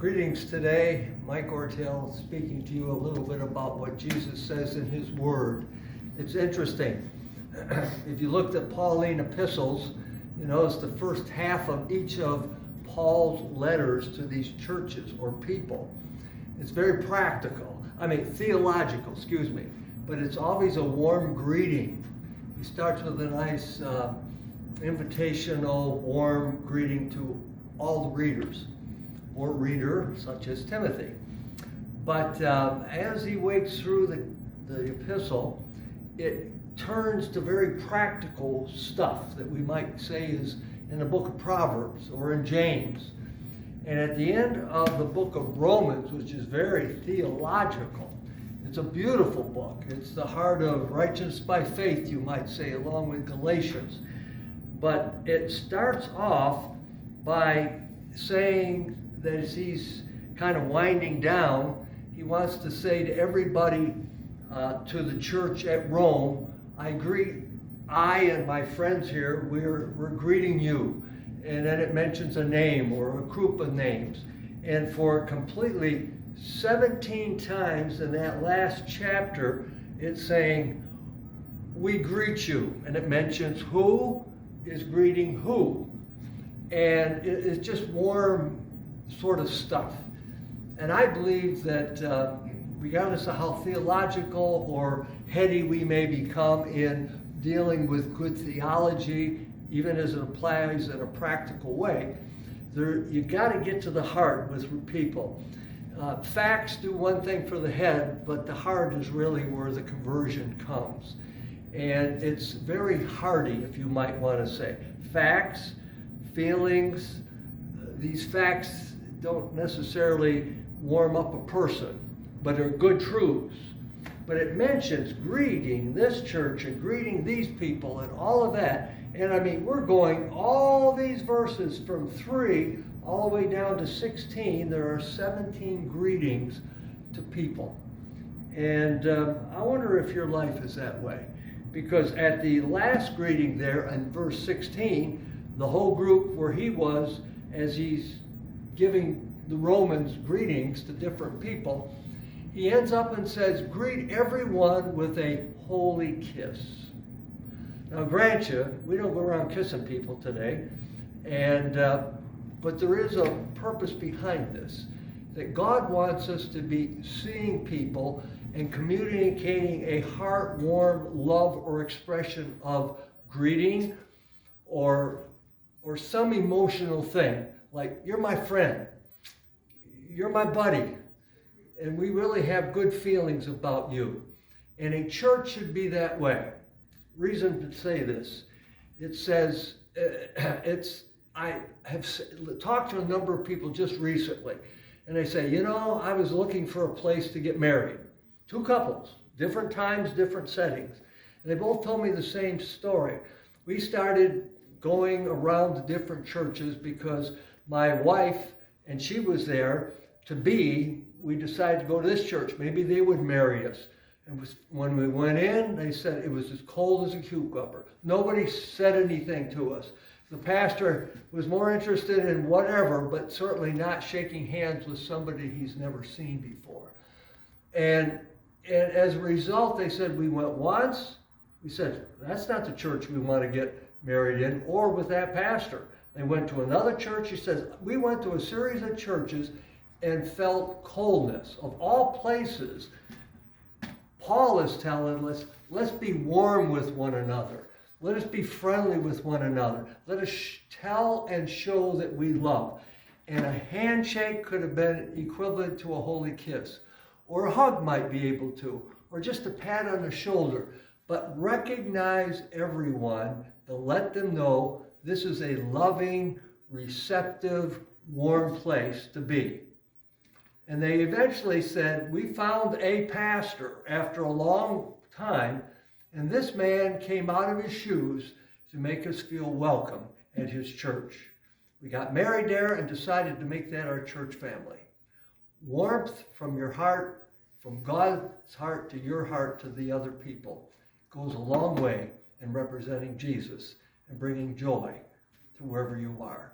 Greetings today. Mike Ortel speaking to you a little bit about what Jesus says in his word. It's interesting. If you looked at Pauline epistles, you notice the first half of each of Paul's letters to these churches or people. It's very theological, but it's always a warm greeting. He starts with a nice invitational, warm greeting to all the readers, or reader, such as Timothy. But as he wakes through the epistle, it turns to very practical stuff that we might say is in the book of Proverbs or in James. And at the end of the book of Romans, which is very theological, it's a beautiful book. It's the heart of righteousness by faith, you might say, along with Galatians. But it starts off by saying that as he's kind of winding down, he wants to say to everybody, to the church at Rome, I and my friends here, we're greeting you. And then it mentions a name or a group of names. And for completely 17 times in that last chapter, it's saying, we greet you. And it mentions who is greeting who. And it's just warm sort of stuff. And I believe that regardless of how theological or heady we may become in dealing with good theology, even as it applies in a practical way, you got to get to the heart with people. Facts do one thing for the head, but the heart is really where the conversion comes. And it's very hearty, if you might want to say. Facts, feelings, these facts don't necessarily warm up a person, but are good truths. But it mentions greeting this church and greeting these people and all of that. And we're going all these verses from 3 all the way down to 16. There are 17 greetings to people. And I wonder if your life is that way. Because at the last greeting there in verse 16, the whole group where he was, as he's giving the Romans greetings to different people, he ends up and says, greet everyone with a holy kiss. Now, grant you, we don't go around kissing people today, but there is a purpose behind this, that God wants us to be seeing people and communicating a heart-warm love or expression of greeting or some emotional thing, like, you're my friend, you're my buddy, and we really have good feelings about you. And a church should be that way. Reason to say this, it says, I have talked to a number of people just recently, and they say, I was looking for a place to get married. 2 couples, different times, different settings. And they both told me the same story. We started going around to different churches because my wife, and she was there we decided to go to this church. Maybe they would marry us. And when we went in, they said it was as cold as a cucumber. Nobody said anything to us. The pastor was more interested in whatever, but certainly not shaking hands with somebody he's never seen before. And as a result, they said, we went once. We said, that's not the church we want to get married in, or with that pastor. They went to another church. He says, we went to a series of churches and felt coldness. Of all places, Paul is telling us, let's be warm with one another. Let us be friendly with one another. Let us tell and show that we love. And a handshake could have been equivalent to a holy kiss. Or a hug might be able to. Or just a pat on the shoulder. But recognize everyone and let them know this is a loving, receptive, warm place to be. And they eventually said, we found a pastor after a long time, and this man came out of his shoes to make us feel welcome at his church. We got married there and decided to make that our church family. Warmth from your heart, from God's heart to your heart to the other people, goes a long way in representing Jesus and bringing joy to wherever you are.